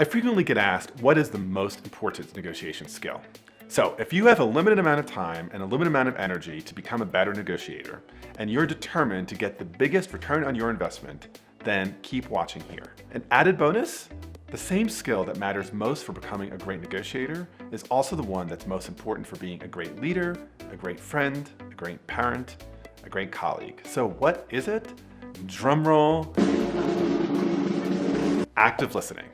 I frequently get asked, what is the most important negotiation skill? So if you have a limited amount of time and a limited amount of energy to become a better negotiator, and you're determined to get the biggest return on your investment, then keep watching here. An added bonus, the same skill that matters most for becoming a great negotiator is also the one that's most important for being a great leader, a great friend, a great parent, a great colleague. So what is it? Drum roll. Active listening.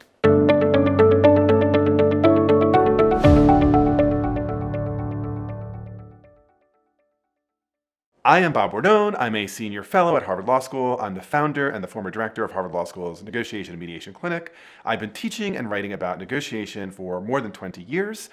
I am Bob Bordone. I'm a senior fellow at Harvard Law School. I'm the founder and the former director of Harvard Law School's Negotiation and Mediation Clinic. I've been teaching and writing about negotiation for more than 20 years.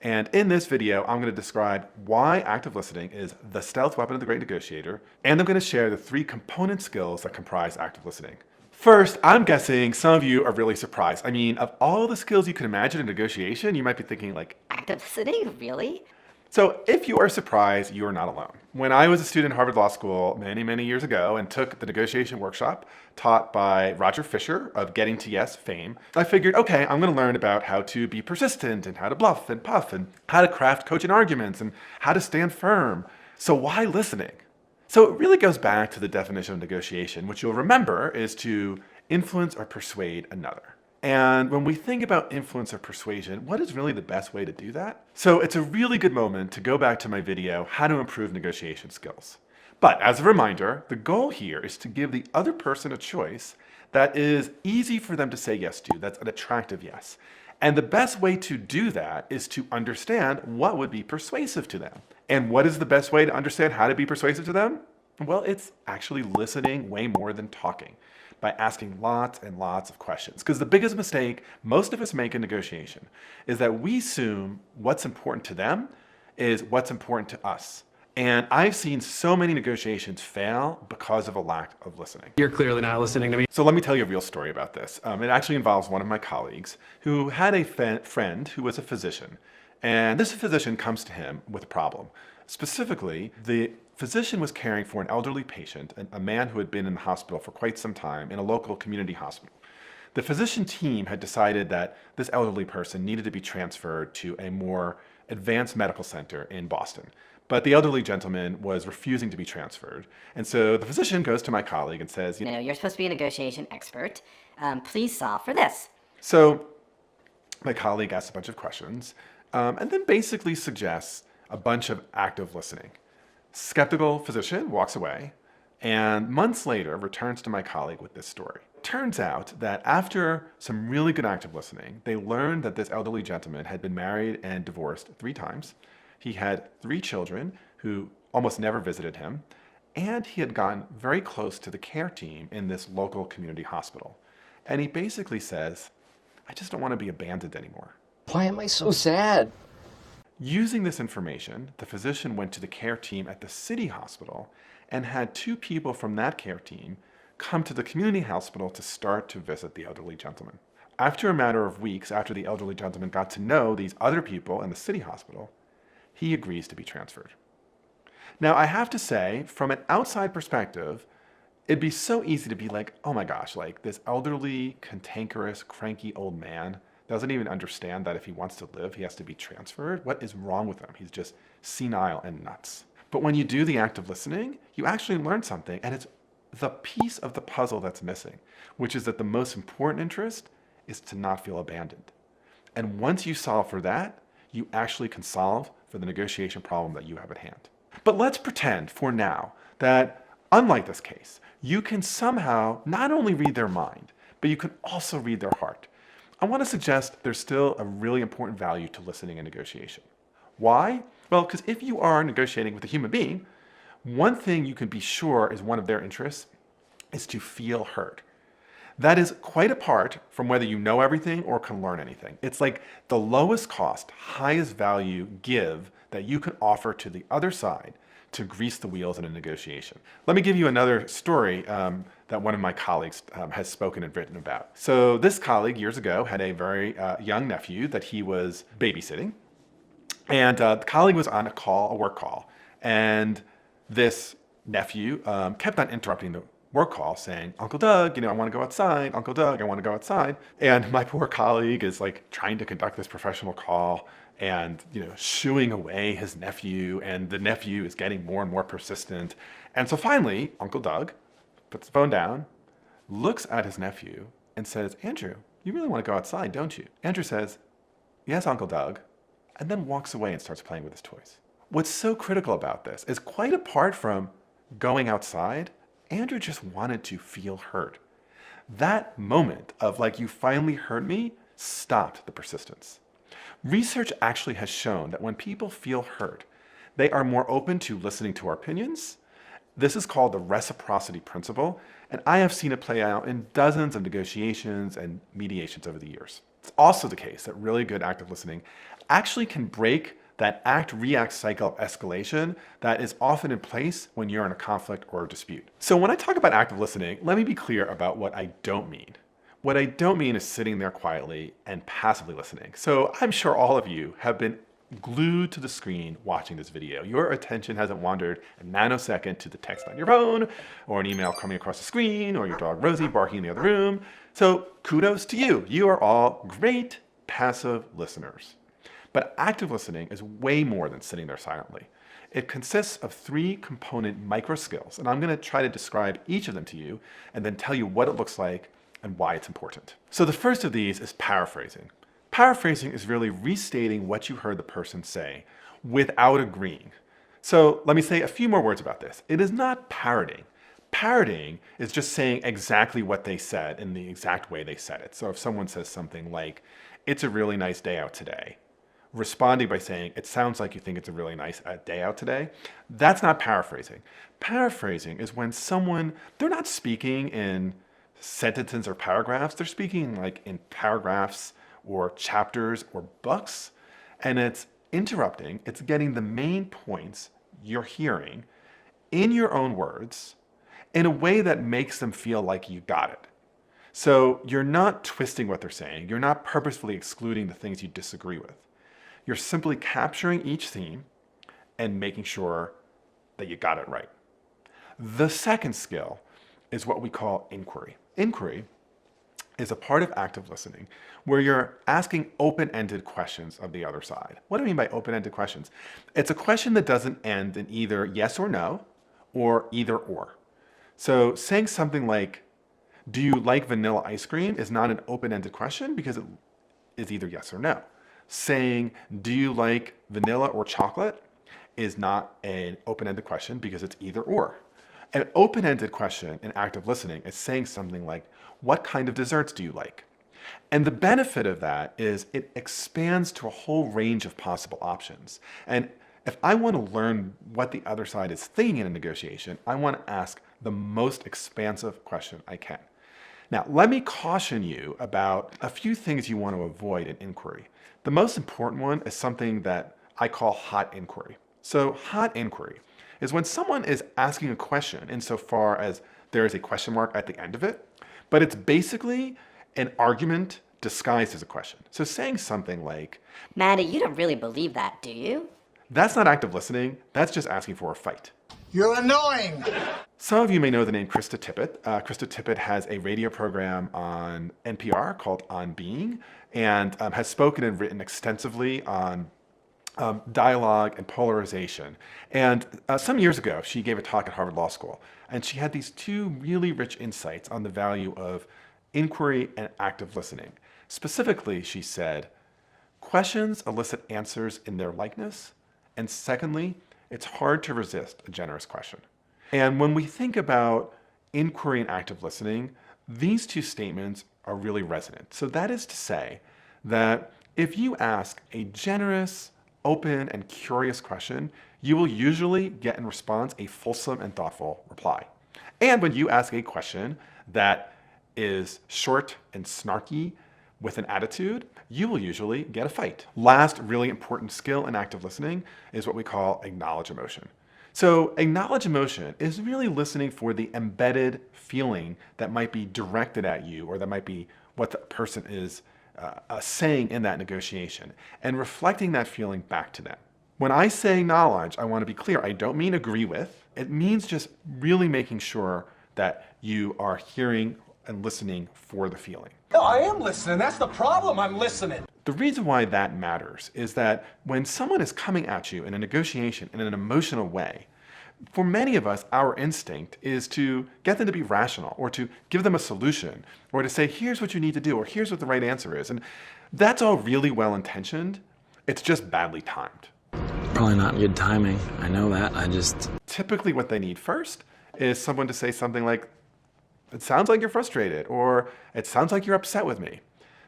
And in this video, I'm going to describe why active listening is the stealth weapon of the great negotiator. And I'm going to share the 3 component skills that comprise active listening. First, I'm guessing some of you are really surprised. I mean, of all the skills you can imagine in negotiation, you might be thinking like, active listening? Really? So if you are surprised, you are not alone. When I was a student at Harvard Law School many years ago and took the negotiation workshop taught by Roger Fisher of Getting to Yes fame, I figured, okay, I'm going to learn about how to be persistent and how to bluff and puff and how to craft cogent arguments and how to stand firm. So why listening? So it really goes back to the definition of negotiation, which you'll remember is to influence or persuade another. And when we think about influence or persuasion, what is really the best way to do that? So it's a really good moment to go back to my video, How to Improve Negotiation Skills. But as a reminder, the goal here is to give the other person a choice that is easy for them to say yes to, that's an attractive yes. And the best way to do that is to understand what would be persuasive to them. And what is the best way to understand how to be persuasive to them? Well, it's actually listening way more than talking, by asking lots and lots of questions. Because the biggest mistake most of us make in negotiation is that we assume what's important to them is what's important to us. And I've seen so many negotiations fail because of a lack of listening. You're clearly not listening to me. So let me tell you a real story about this. It actually involves one of my colleagues who had a friend who was a physician. And this physician comes to him with a problem. Specifically, the physician was caring for an elderly patient, a man who had been in the hospital for quite some time in a local community hospital. The physician team had decided that this elderly person needed to be transferred to a more advanced medical center in Boston. But the elderly gentleman was refusing to be transferred. And so the physician goes to my colleague and says, You're supposed to be a negotiation expert. Please solve for this. So my colleague asks a bunch of questions and then basically suggests a bunch of active listening. Skeptical physician walks away and months later returns to my colleague with this story. Turns out that after some really good active listening, they learned that this elderly gentleman had been married and divorced 3 times. He had 3 children who almost never visited him, and he had gotten very close to the care team in this local community hospital. And he basically says, I just don't want to be abandoned anymore. Why am I so sad? Using this information, the physician went to the care team at the city hospital and had 2 people from that care team come to the community hospital to start to visit the elderly gentleman. After a matter of weeks, after the elderly gentleman got to know these other people in the city hospital, he agrees to be transferred. Now, I have to say, from an outside perspective, it'd be so easy to be like, oh my gosh, like this elderly, cantankerous, cranky old man doesn't even understand that if he wants to live, he has to be transferred. What is wrong with him? He's just senile and nuts. But when you do the act of listening, you actually learn something, and it's the piece of the puzzle that's missing, which is that the most important interest is to not feel abandoned. And once you solve for that, you actually can solve for the negotiation problem that you have at hand. But let's pretend for now that, unlike this case, you can somehow not only read their mind, but you can also read their heart. I want to suggest there's still a really important value to listening and negotiation. Why? Well, because if you are negotiating with a human being, one thing you can be sure is one of their interests is to feel heard. That is quite apart from whether you know everything or can learn anything. It's like the lowest cost, highest value give that you can offer to the other side to grease the wheels in a negotiation. Let me give you another story that one of my colleagues has spoken and written about. So this colleague years ago had a very young nephew that he was babysitting. And the colleague was on a work call, and this nephew kept on interrupting work call saying, Uncle Doug, I want to go outside. Uncle Doug, I want to go outside. And my poor colleague is like trying to conduct this professional call and, shooing away his nephew. And the nephew is getting more and more persistent. And so finally, Uncle Doug puts the phone down, looks at his nephew and says, Andrew, you really want to go outside, don't you? Andrew says, yes, Uncle Doug, and then walks away and starts playing with his toys. What's so critical about this is quite apart from going outside, Andrew just wanted to feel heard. That moment of like, you finally heard me, stopped the persistence. Research actually has shown that when people feel heard, they are more open to listening to our opinions. This is called the reciprocity principle, and I have seen it play out in dozens of negotiations and mediations over the years. It's also the case that really good active listening actually can break that act-react cycle of escalation that is often in place when you're in a conflict or a dispute. So when I talk about active listening, let me be clear about what I don't mean. What I don't mean is sitting there quietly and passively listening. So I'm sure all of you have been glued to the screen watching this video. Your attention hasn't wandered a nanosecond to the text on your phone, or an email coming across the screen, or your dog Rosie barking in the other room. So kudos to you. You are all great passive listeners. But active listening is way more than sitting there silently. It consists of 3 component micro skills, and I'm going to try to describe each of them to you and then tell you what it looks like and why it's important. So the first of these is paraphrasing. Paraphrasing is really restating what you heard the person say without agreeing. So let me say a few more words about this. It is not parroting. Parroting is just saying exactly what they said in the exact way they said it. So if someone says something like, it's a really nice day out today, responding by saying, it sounds like you think it's a really nice day out today, that's not paraphrasing. Paraphrasing is when they're not speaking in sentences or paragraphs, they're speaking like in paragraphs or chapters or books, and it's interrupting, it's getting the main points you're hearing in your own words in a way that makes them feel like you got it. So you're not twisting what they're saying, you're not purposefully excluding the things you disagree with. You're simply capturing each theme and making sure that you got it right. The second skill is what we call inquiry. Inquiry is a part of active listening where you're asking open-ended questions of the other side. What do I mean by open-ended questions? It's a question that doesn't end in either yes or no or either or. So saying something like, do you like vanilla ice cream is not an open-ended question because it is either yes or no. Saying, do you like vanilla or chocolate is not an open-ended question because it's either or. An open-ended question in active listening is saying something like, what kind of desserts do you like? And the benefit of that is it expands to a whole range of possible options. And if I want to learn what the other side is thinking in a negotiation, I want to ask the most expansive question I can. Now, let me caution you about a few things you want to avoid in inquiry. The most important one is something that I call hot inquiry. So hot inquiry is when someone is asking a question insofar as there is a question mark at the end of it, but it's basically an argument disguised as a question. So saying something like, Maddie, you don't really believe that, do you? that's not active listening, that's just asking for a fight. You're annoying! Some of you may know the name Krista Tippett. Krista Tippett has a radio program on NPR called On Being and has spoken and written extensively on dialogue and polarization. And some years ago, she gave a talk at Harvard Law School, and she had these 2 really rich insights on the value of inquiry and active listening. Specifically, she said, questions elicit answers in their likeness, and secondly, it's hard to resist a generous question. And when we think about inquiry and active listening, these 2 statements are really resonant. So that is to say that if you ask a generous, open, and curious question, you will usually get in response a fulsome and thoughtful reply. And when you ask a question that is short and snarky with an attitude, you will usually get a fight. Last really important skill in active listening is what we call acknowledge emotion. So acknowledge emotion is really listening for the embedded feeling that might be directed at you or that might be what the person is saying in that negotiation and reflecting that feeling back to them. When I say acknowledge, I want to be clear. I don't mean agree with. It means just really making sure that you are hearing and listening for the feeling. No, I am listening. That's the problem. I'm listening. The reason why that matters is that when someone is coming at you in a negotiation in an emotional way, for many of us, our instinct is to get them to be rational or to give them a solution or to say, here's what you need to do or here's what the right answer is. And that's all really well intentioned. It's just badly timed. Probably not good timing. I know that. Typically what they need first is someone to say something like, it sounds like you're frustrated, or it sounds like you're upset with me.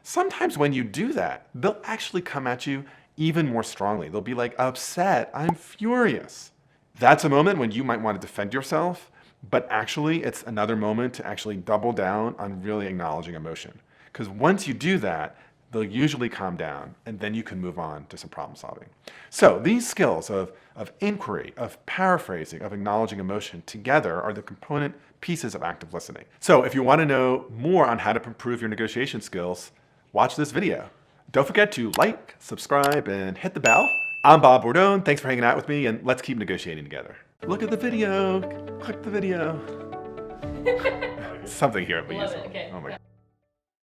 Sometimes when you do that, they'll actually come at you even more strongly. They'll be like, upset, I'm furious. That's a moment when you might want to defend yourself, but actually it's another moment to actually double down on really acknowledging emotion. Because once you do that, they'll usually calm down, and then you can move on to some problem solving. So these skills of inquiry, of paraphrasing, of acknowledging emotion together are the component pieces of active listening. So if you want to know more on how to improve your negotiation skills, watch this video. Don't forget to like, subscribe, and hit the bell. I'm Bob Bordone. Thanks for hanging out with me, and let's keep negotiating together. Look at the video. Click the video. Something here, but use it. Okay. Oh my God.